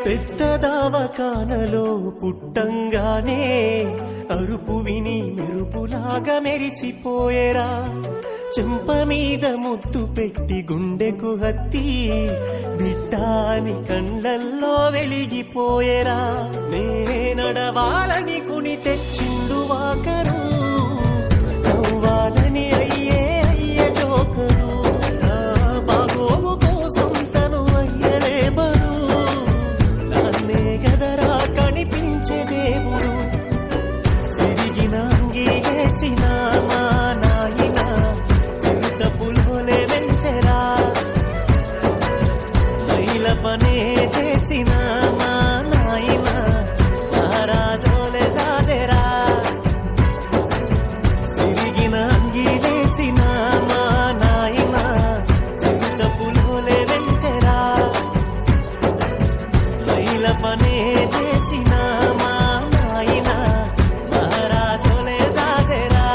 పెద్ద దావకానలో పుట్టంగానే అరుపు విని మెరుపులాగా మెరిసిపోయేరా. చెంప మీద ముద్దు పెట్టి గుండెకు హత్తి బిడ్డాని కళ్ళల్లో వెలిగిపోయేరా. నే నడవాలని కుని తెచ్చిండు వాకరు, నవ్వాలని అయ్యే జోకరు. నా బాగోగు కోసం తను అయ్యలే బరు, నాన్నే గదరా కనిపించే దేవుడు. సిరిగిన అంగీలేసిన మా నాయన చిరుత పులోలే వెంచెరా. మైల పనే చేసిన మా నాయన నారాజోలే సాదెరా. సిరిగిన అంగీలేసిన మా నాయన చిరుత పులోలే వెంచెరా. మైల పనే చేసిన మా నాయన మహారాజోలే సాదెరా.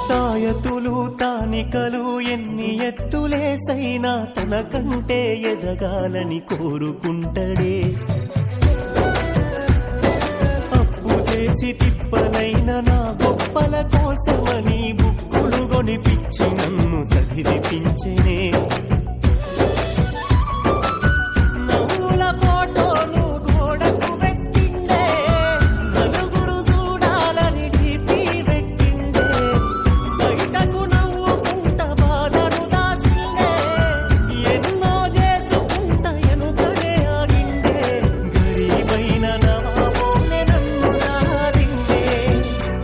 తాయతులు తానికలు ఎన్ని ఎత్తులేసైనా తనకంటే ఎదగాలని కోరుకుంటడే. అప్పు చేసి తిప్పలైన నా గొప్పల కోసమని బుక్కులు కొనిపించి నన్ను చదివిపించెనే. నవ్వుల ఫోటోలు గోడకు పెట్టిండే, నలుగురు చూడాలని డీపీ పెట్టిండే. బయటకు నవ్వుకుంట బాధను దాచిండే, ఎన్నో చేసుకుంట ఎనుకనే ఆగిండే. గరీబైన నవాబోనే నన్ను సారిండే.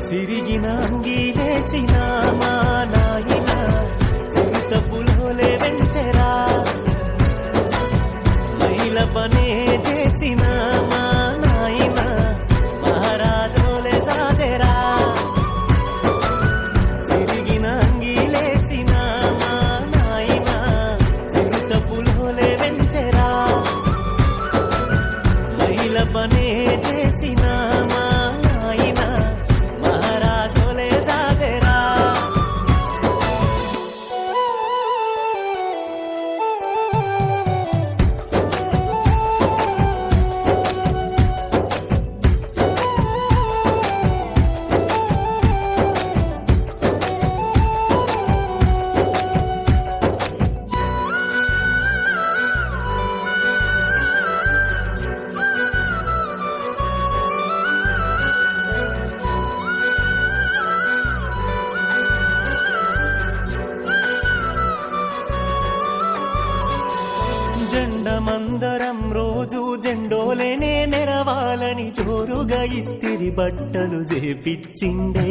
సిరిగిన అంగీలేసిన మా నాయన చిరుత పులోలే వెంచెరా. మైల పనే చేసిన మా నాయన మహారాజోలే సాదెరా. సిరిగిన అంగీలేసిన మా నాయన చిరుత పులోలే వెంచెరా. మైల పనే చేసిన మా నాయన మహారాజోలే సాదెరా. జెండమందరం రోజు జెండోలేనే నెరవాలని జోరుగా ఇస్తిరి బట్టలు చేపిచ్చిండే.